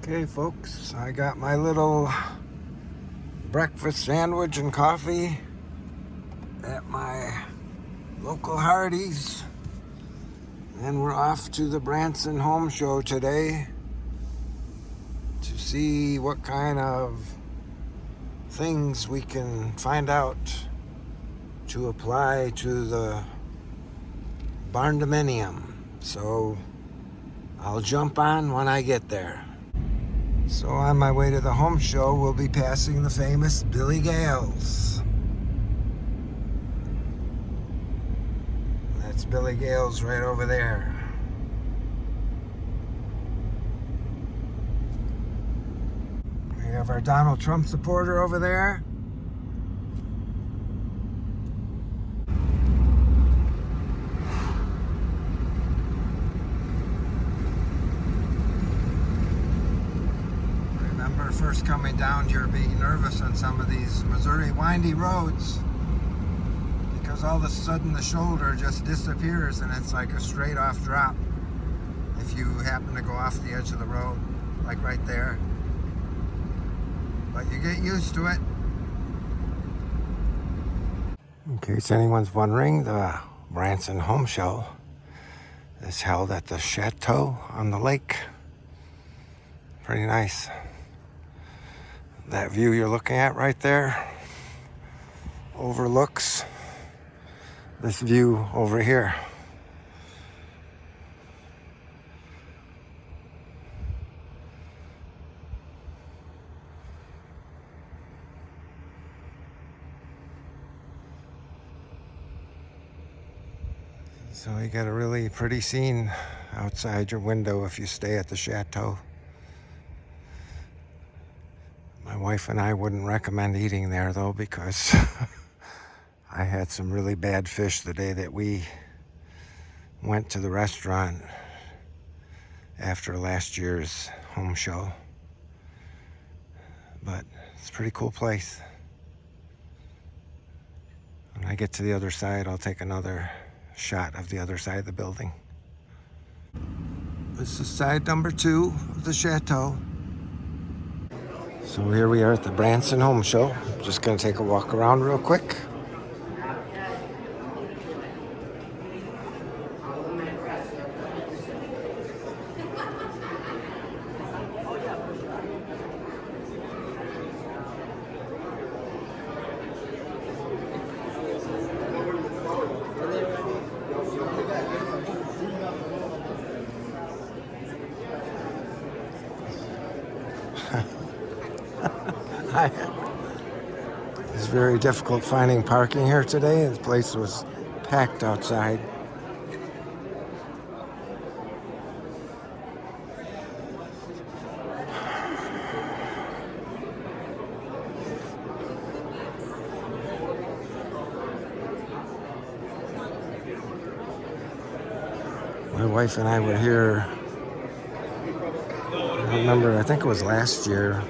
Okay, folks, I got my little breakfast sandwich and coffee at my local Hardee's, and we're off to the Branson home show today to see what kind of things we can find out to apply to the barndominium. So I'll jump on when I get there. So on my way to the home show, we'll be passing the famous Billy Gales. That's Billy Gales right over there. We have our Donald Trump supporter over there. First coming down here being nervous on some of these Missouri windy roads because all of a sudden the shoulder just disappears and it's like a straight off drop if you happen to go off the edge of the road, like right there. But you get used to it. In case anyone's wondering, the Branson home show is held at the Chateau on the lake. Pretty nice. That view you're looking at right there overlooks this view over here. So you got a really pretty scene outside your window if you stay at the Chateau. My wife and I wouldn't recommend eating there though, because I had some really bad fish the day that we went to the restaurant after last year's home show. But it's a pretty cool place. When I get to the other side, I'll take another shot of the other side of the building. This is side number 2 of the Chateau. So here we are at the Branson home show. Just gonna take a walk around real quick. It's very difficult finding parking here today. This place was packed outside. My wife and I were here, I remember, I think it was last year,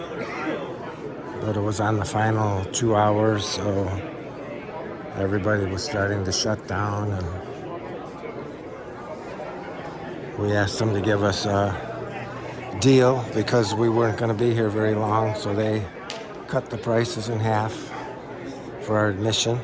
but it was on the final 2 hours, so everybody was starting to shut down, and we asked them to give us a deal because we weren't going to be here very long, so they cut the prices in half for our admission.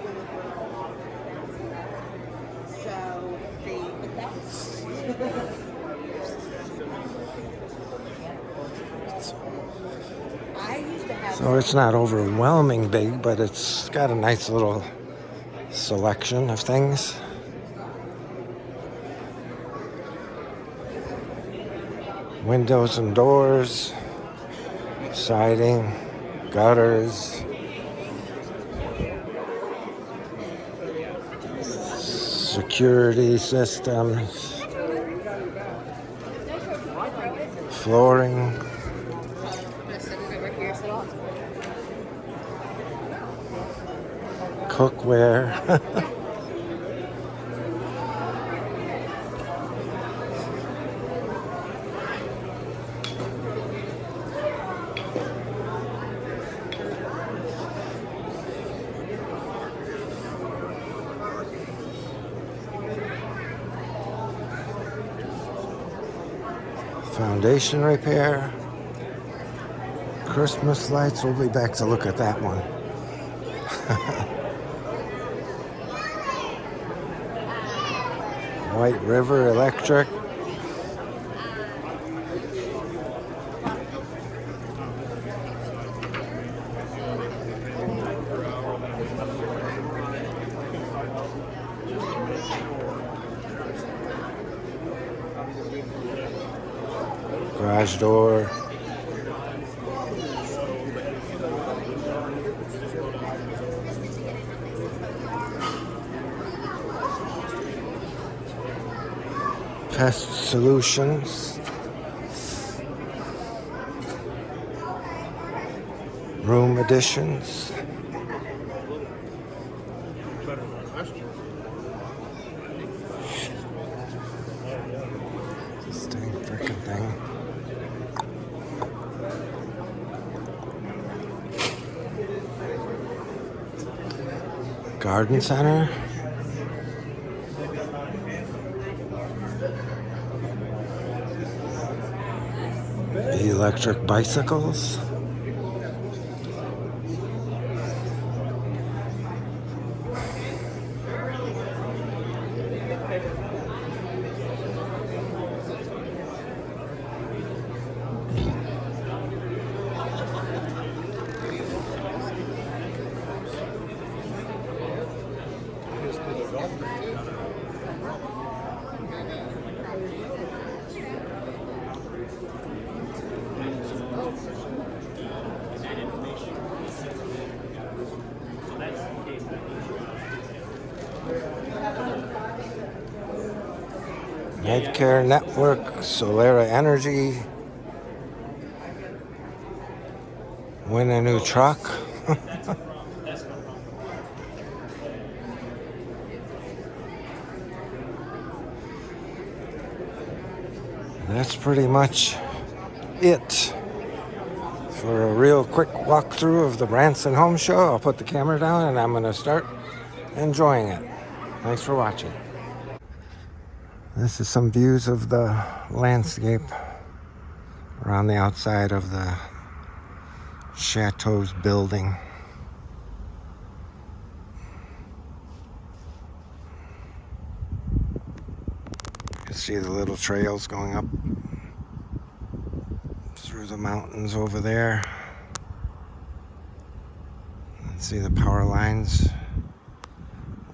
So it's not overwhelming big, but it's got a nice little selection of things. Windows and doors, siding, gutters, security systems, flooring, cookware. Foundation repair. Christmas lights. We'll be back to look at that one. White River Electric. Garage door. Pest Solutions. Room additions. This dang frickin' thing. Garden center. Electric bicycles. Medcare Network, Solera Energy, win a new truck. That's pretty much it for a real quick walkthrough of the Branson Home Show. I'll put the camera down and I'm going to start enjoying it. Thanks for watching. This is some views of the landscape around the outside of the Chateau's building. You can see the little trails going up through the mountains over there. And see the power lines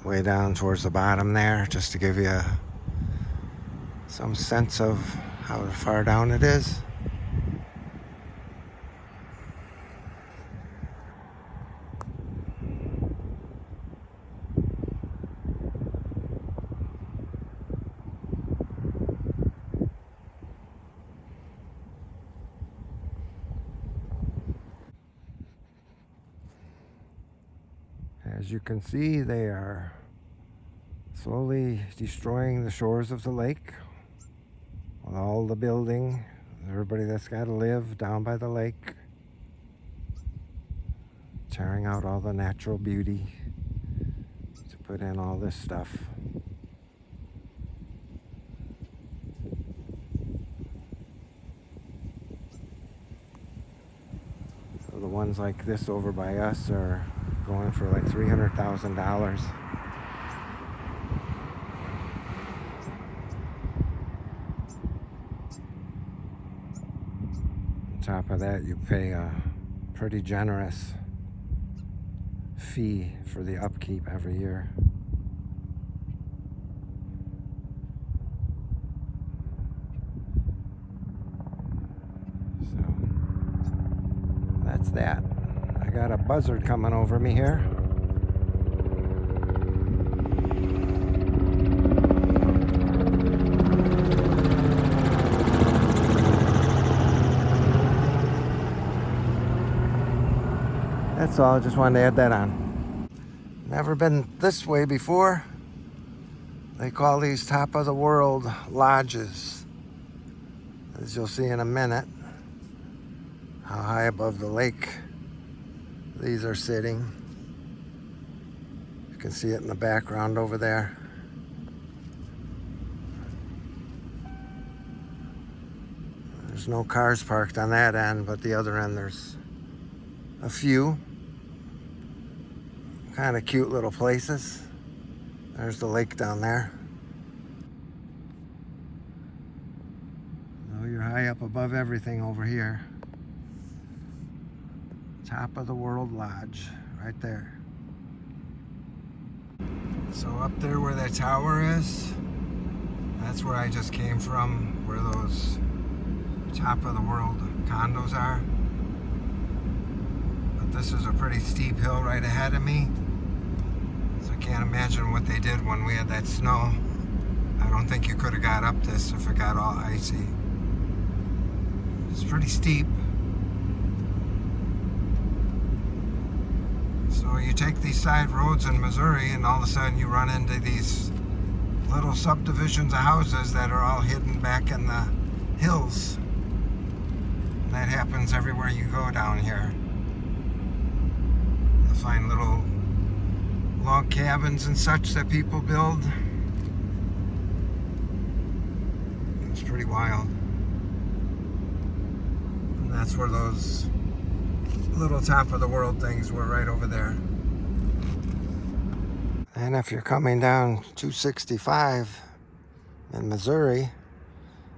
way down towards the bottom there, just to give you some sense of how far down it is. As you can see, they are slowly destroying the shores of the lake with all the building, everybody that's got to live down by the lake, tearing out all the natural beauty to put in all this stuff. So the ones like this over by us are going for like $300,000. On top of that, you pay a pretty generous fee for the upkeep every year. So that's that. I got a buzzard coming over me here. That's all, just wanted to add that on. Never been this way before. They call these top of the world lodges. As you'll see in a minute, how high above the lake these are sitting. You can see it in the background over there. There's no cars parked on that end, but the other end there's a few kind of cute little places. There's the lake down there. So you're high up above everything over here. Top of the World Lodge, right there. So up there where that tower is, that's where I just came from, where those top of the world condos are. But this is a pretty steep hill right ahead of me. So I can't imagine what they did when we had that snow. I don't think you could have got up this if it got all icy. It's pretty steep. So you take these side roads in Missouri and all of a sudden you run into these little subdivisions of houses that are all hidden back in the hills. And that happens everywhere you go down here. You'll find little log cabins and such that people build. It's pretty wild. And that's where those little top of the world things were, right over there. And if you're coming down 265 in Missouri,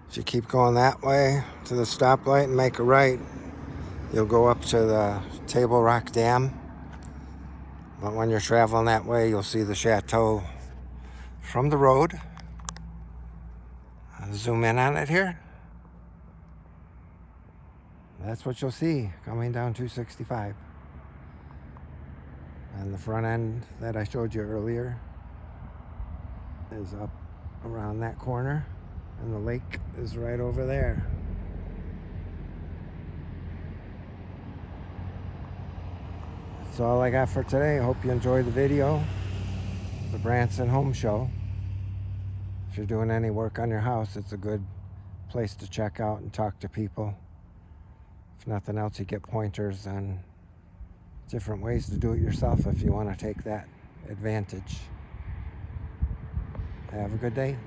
if you keep going that way to the stoplight and make a right, you'll go up to the Table Rock Dam. But when you're traveling that way, you'll see the Chateau from the road. I'll zoom in on it here. That's what you'll see coming down 265. And the front end that I showed you earlier is up around that corner, and the lake is right over there. That's all I got for today. I hope you enjoyed the video. The Branson Home Show. If you're doing any work on your house, it's a good place to check out and talk to people. If nothing else, you get pointers on different ways to do it yourself if you want to take that advantage. Have a good day.